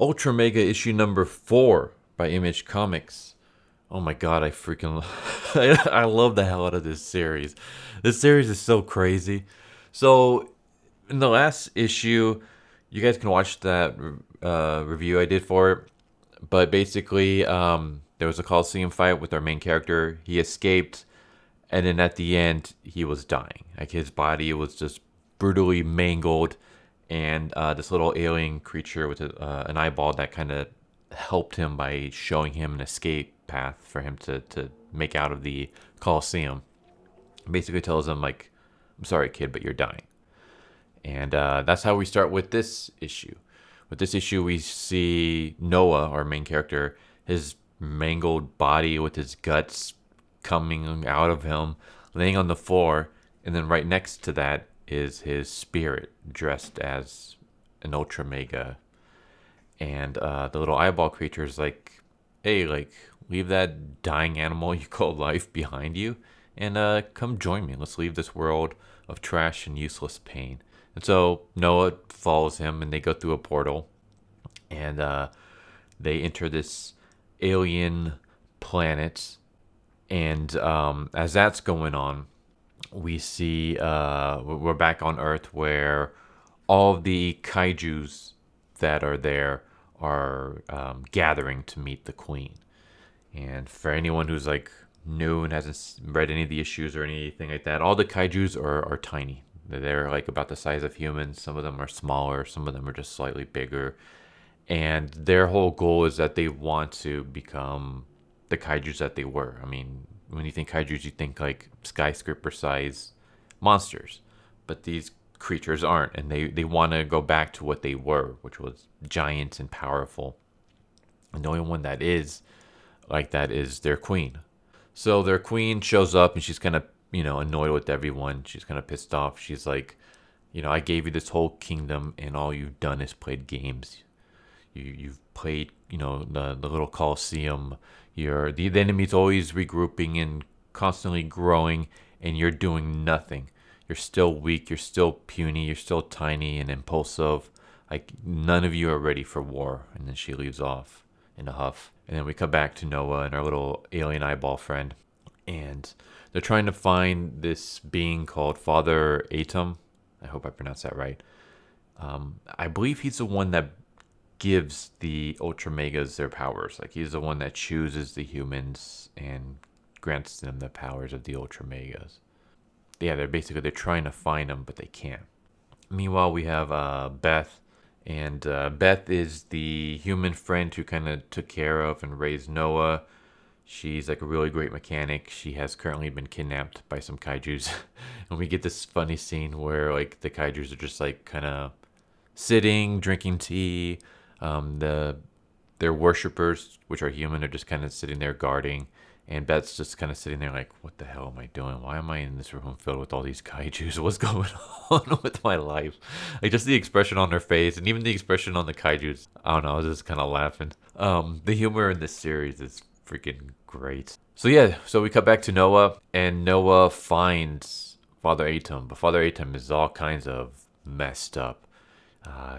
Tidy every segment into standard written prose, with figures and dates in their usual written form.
Ultramega issue number 4 by Image Comics. Oh my god, I freaking I love the hell out of this series. This series is so crazy. So in the last issue, you guys can watch that review I did for it. But basically, there was a Coliseum fight with our main character. He escaped, and then at the end, he was dying. Like his body was just brutally mangled, and this little alien creature with an eyeball that kind of helped him by showing him an escape path for him to make out of the Coliseum. Basically tells him like, "I'm sorry, kid, but you're dying." And that's how we start with this issue. With this issue, we see Noah, our main character, his mangled body with his guts coming out of him, laying on the floor. And then right next to that is his spirit, dressed as an Ultramega. And the little eyeball creature is like, hey, like, leave that dying animal you call life behind you and come join me. Let's leave this world of trash and useless pain. And so Noah follows him, and they go through a portal, and they enter this alien planet. And as that's going on, we see we're back on Earth, where all of the kaijus that are there are gathering to meet the Queen. And for anyone who's like new and hasn't read any of the issues or anything like that, all the kaijus are tiny. They're like about the size of humans. Some of them are smaller. Some of them are just slightly bigger. And their whole goal is that they want to become the kaijus that they were. I mean, when you think kaijus, you think like skyscraper size monsters. But these creatures aren't. And they want to go back to what they were, which was giant and powerful. And the only one that is like that is their queen. So their queen shows up, and she's kind of, annoyed with everyone. She's kind of pissed off. She's like, I gave you this whole kingdom, and all you've done is played games. You've played, the little Colosseum. The enemy's always regrouping and constantly growing, and you're doing nothing. You're still weak. You're still puny. You're still tiny and impulsive. Like, none of you are ready for war. And then she leaves off in a huff. And then we come back to Noah and our little alien eyeball friend. And they're trying to find this being called Father Atom. I hope I pronounced that right. I believe he's the one that gives the Ultramegas their powers. Like, he's the one that chooses the humans and grants them the powers of the Ultramegas. Yeah, they're trying to find him, but they can't. Meanwhile, we have Beth. And Beth is the human friend who kind of took care of and raised Noah. She's like a really great mechanic. She has currently been kidnapped by some kaijus. And we get this funny scene where like the kaijus are just like kind of sitting, drinking tea. Their worshippers, which are human, are just kind of sitting there guarding. And Beth's just kind of sitting there like, what the hell am I doing? Why am I in this room filled with all these kaijus? What's going on with my life? Like, just the expression on her face and even the expression on the kaijus. I don't know, I was just kind of laughing. The humor in this series is freaking great. So yeah, so we cut back to Noah, and Noah finds Father Atom. But Father Atom is all kinds of messed up.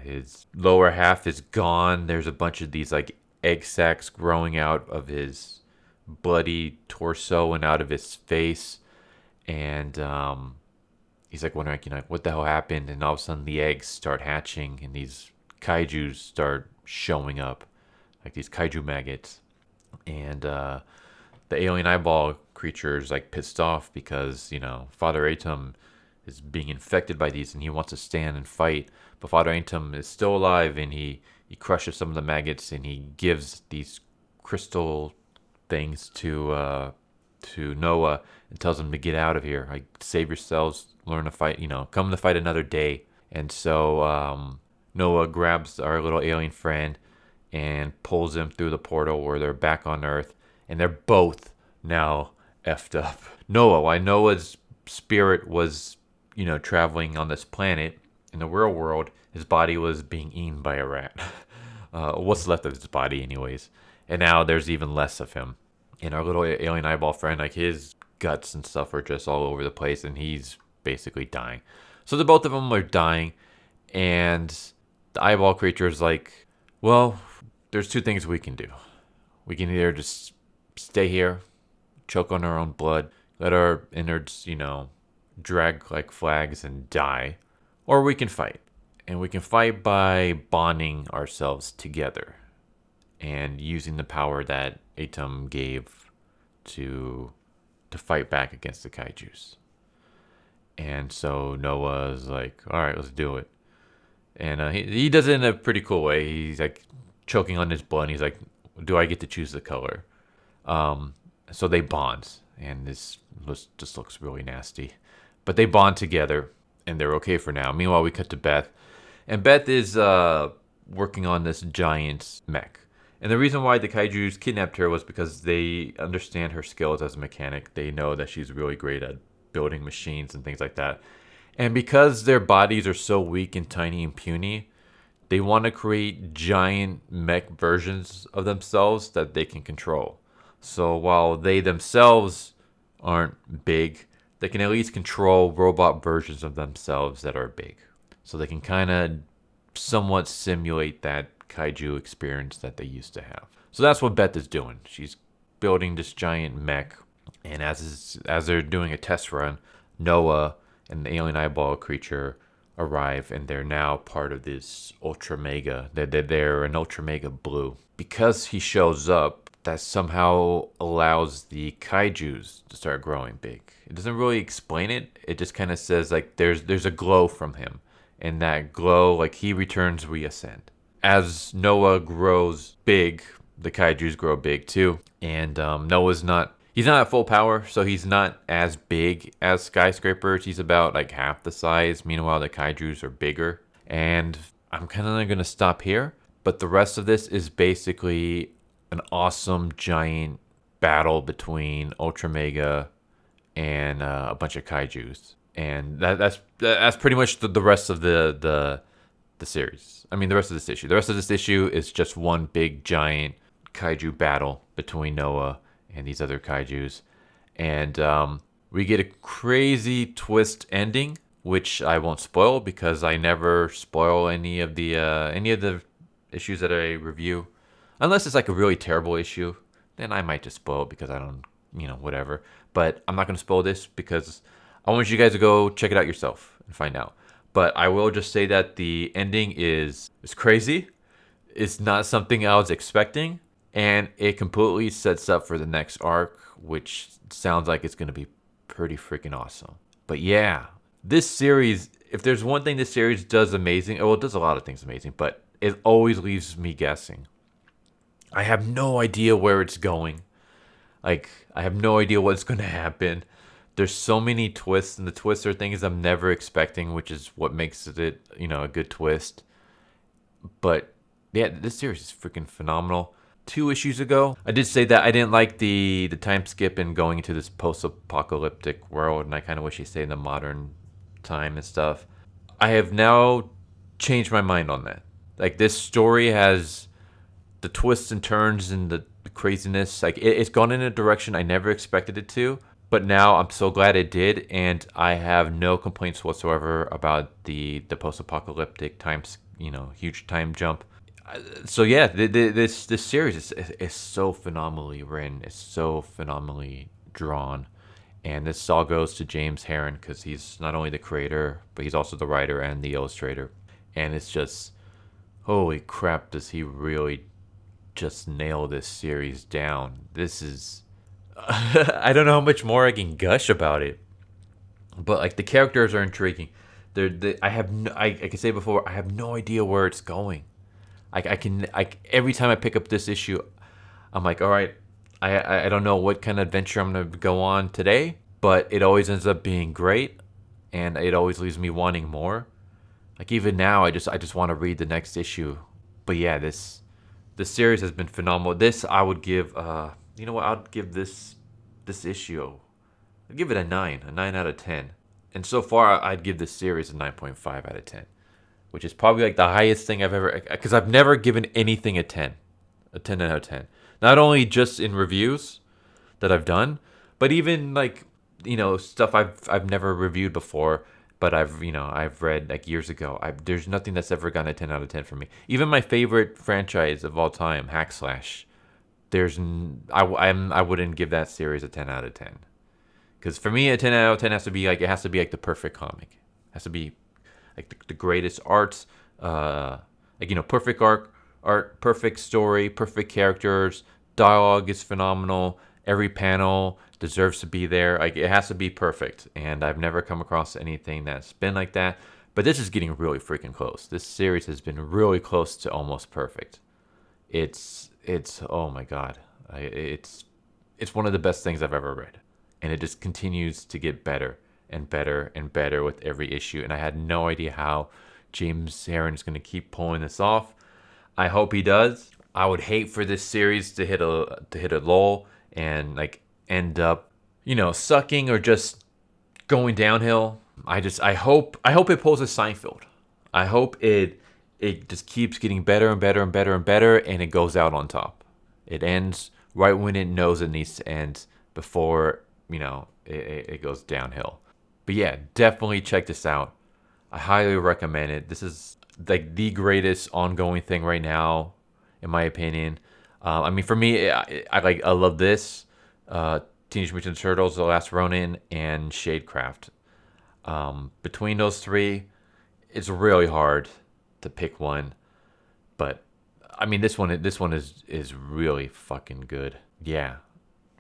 His lower half is gone. There's a bunch of these like egg sacs growing out of his bloody torso and out of his face, and he's like wondering, what the hell happened? And all of a sudden the eggs start hatching, and these kaijus start showing up, like these kaiju maggots. And the alien eyeball creature is like pissed off because Father Atom is being infected by these, and he wants to stand and fight, but Father Atom is still alive, and he crushes some of the maggots, and he gives these crystal things to Noah and tells him to get out of here. Like, save yourselves, learn to fight, come to fight another day. And so Noah grabs our little alien friend and pulls him through the portal where they're back on Earth, and they're both now effed up. While Noah's spirit was, traveling on this planet in the real world, his body was being eaten by a rat. What's left of his body, anyways. And now there's even less of him. And our little alien eyeball friend, like, his guts and stuff are just all over the place, and he's basically dying. So the both of them are dying, and the eyeball creature is like, well, there's two things we can do. We can either just stay here, choke on our own blood, let our innards, drag like flags and die, or we can fight. And we can fight by bonding ourselves together and using the power that Atum gave to fight back against the kaijus. And so Noah's like, all right, let's do it. And he does it in a pretty cool way. He's like choking on his blood. And he's like, do I get to choose the color? So they bond. And this just looks really nasty. But they bond together. And they're okay for now. Meanwhile, we cut to Beth. And Beth is working on this giant mech. And the reason why the kaijus kidnapped her was because they understand her skills as a mechanic. They know that she's really great at building machines and things like that. And because their bodies are so weak and tiny and puny, they want to create giant mech versions of themselves that they can control. So while they themselves aren't big, they can at least control robot versions of themselves that are big. So they can kind of somewhat simulate that kaiju experience that they used to have. So that's what Beth is doing. She's building this giant mech. And as they're doing a test run, Noah and the alien eyeball creature arrive, and they're now part of this Ultramega. They're an Ultramega blue. Because he shows up, that somehow allows the kaijus to start growing big. It doesn't really explain it. It just kind of says like there's a glow from him, and that glow, like he returns, we ascend. As Noah grows big, the kaijus grow big too, and Noah's not. He's not at full power, so he's not as big as skyscrapers. He's about like half the size. Meanwhile, the kaijus are bigger. And I'm kind of going to stop here. But the rest of this is basically an awesome giant battle between Ultramega and a bunch of kaijus. And that's pretty much the rest of the series. I mean, the rest of this issue. The rest of this issue is just one big giant kaiju battle between Noah and these other kaijus. And we get a crazy twist ending, which I won't spoil because I never spoil any of the issues that I review. Unless it's like a really terrible issue, then I might just spoil it because I don't, whatever. But I'm not going to spoil this because I want you guys to go check it out yourself and find out. But I will just say that the ending is crazy. It's not something I was expecting. And it completely sets up for the next arc, which sounds like it's going to be pretty freaking awesome. But yeah, this series, if there's one thing this series does amazing, well, it does a lot of things amazing, but it always leaves me guessing. I have no idea where it's going. Like, I have no idea what's going to happen. There's so many twists, and the twists are things I'm never expecting, which is what makes it, a good twist. But yeah, this series is freaking phenomenal. 2 issues ago, I did say that I didn't like the time skip and going into this post-apocalyptic world, and I kind of wish he stayed in the modern time and stuff. I have now changed my mind on that. Like, this story has the twists and turns and the craziness. Like, it's gone in a direction I never expected it to, but now I'm so glad it did, and I have no complaints whatsoever about the post-apocalyptic times, huge time jump. So yeah, this series is so phenomenally written. It's so phenomenally drawn, and this all goes to James Herron because he's not only the creator, but he's also the writer and the illustrator. And it's just, holy crap, does he really just nail this series down? This is, I don't know how much more I can gush about it, but like the characters are intriguing. I can say before, I have no idea where it's going. Every time I pick up this issue, I'm like, all right, I don't know what kind of adventure I'm going to go on today, but it always ends up being great, and it always leaves me wanting more. Like even now, I just want to read the next issue. But yeah, this series has been phenomenal. This I would give, I'd give this issue, I'd give it a 9 out of 10. And so far, I'd give this series a 9.5 out of 10. Which is probably like the highest thing I've ever, because I've never given anything a 10 out of 10. Not only just in reviews that I've done, but even like, stuff I've never reviewed before. But I've read like years ago. There's nothing that's ever gotten a 10 out of 10 for me. Even my favorite franchise of all time, Hack Slash. I wouldn't give that series a 10 out of 10. Because for me, a 10 out of 10 has to be like the perfect comic. It has to be like the greatest art, perfect art, perfect story, perfect characters, dialogue is phenomenal. Every panel deserves to be there. Like, it has to be perfect, and I've never come across anything that's been like that. But this is getting really freaking close. This series has been really close to almost perfect. It's oh my god, it's one of the best things I've ever read, and it just continues to get better and better and better with every issue. And I had no idea how James Aaron is going to keep pulling this off. I hope he does. I would hate for this series to hit a lull and like end up, sucking or just going downhill. I hope it pulls a Seinfeld. I hope it just keeps getting better and better and better and better, and it goes out on top. It ends right when it knows it needs to end, before it goes downhill. But yeah, definitely check this out. I highly recommend it. This is like the greatest ongoing thing right now, in my opinion. For me, I love this, Teenage Mutant Ninja Turtles: The Last Ronin, and Shadecraft. Between those three, it's really hard to pick one, but this one is really fucking good. Yeah,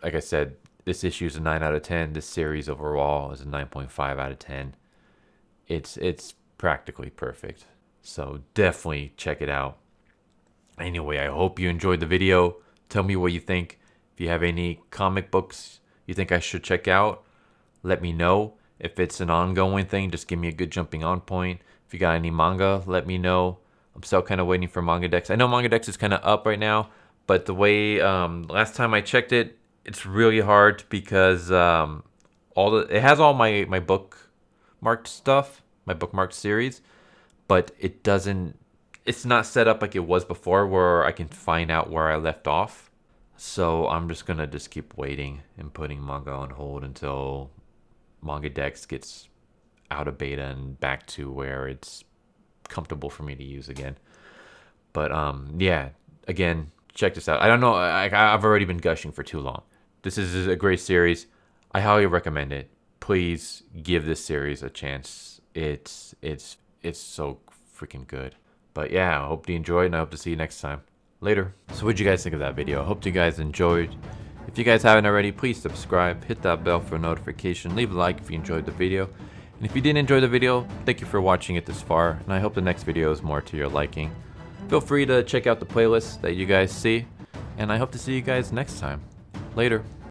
like I said, this issue is a 9 out of 10. This series overall is a 9.5 out of 10. It's practically perfect. So definitely check it out. Anyway, I hope you enjoyed the video. Tell me what you think. If you have any comic books you think I should check out, let me know. If it's an ongoing thing, just give me a good jumping on point. If you got any manga, let me know. I'm still kind of waiting for Manga Dex. I know Manga Dex is kind of up right now, but the way last time I checked it, it's really hard because it has all my bookmarked stuff, my bookmarked series, but it's not set up like it was before where I can find out where I left off. So I'm just gonna keep waiting and putting manga on hold until Manga Dex gets out of beta and back to where it's comfortable for me to use again. But yeah, again, check this out. I don't know, I've already been gushing for too long. This is a great series. I highly recommend it. Please give this series a chance. It's so freaking good. But yeah, I hope you enjoyed, and I hope to see you next time. Later. So what'd you guys think of that video? I hope you guys enjoyed. If you guys haven't already, please subscribe, hit that bell for a notification, leave a like if you enjoyed the video. And if you didn't enjoy the video, thank you for watching it this far, and I hope the next video is more to your liking. Feel free to check out the playlist that you guys see, and I hope to see you guys next time. Later.